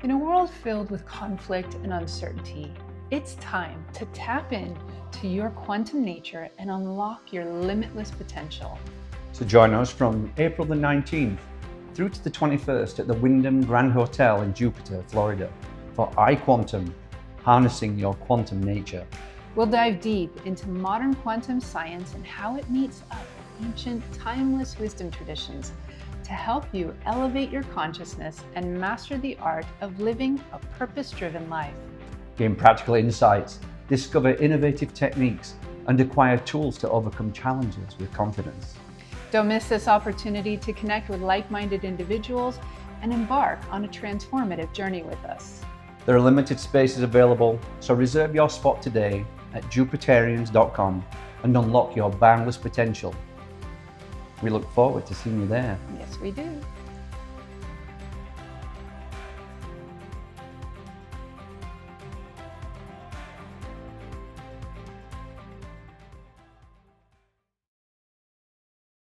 In a world filled with conflict and uncertainty, it's time to tap in to your quantum nature and unlock your limitless potential. So join us from April the 19th through to the 21st at the Wyndham Grand Hotel in Jupiter, Florida for iQuantum, harnessing your quantum nature. We'll dive deep into modern quantum science and how it meets up with ancient, timeless wisdom traditions to help you elevate your consciousness and master the art of living a purpose-driven life. Gain practical insights, discover innovative techniques, and acquire tools to overcome challenges with confidence. Don't miss this opportunity to connect with like-minded individuals and embark on a transformative journey with us. There are limited spaces available, so reserve your spot today at jupiterians.com and unlock your boundless potential. We look forward to seeing you there. Yes, we do.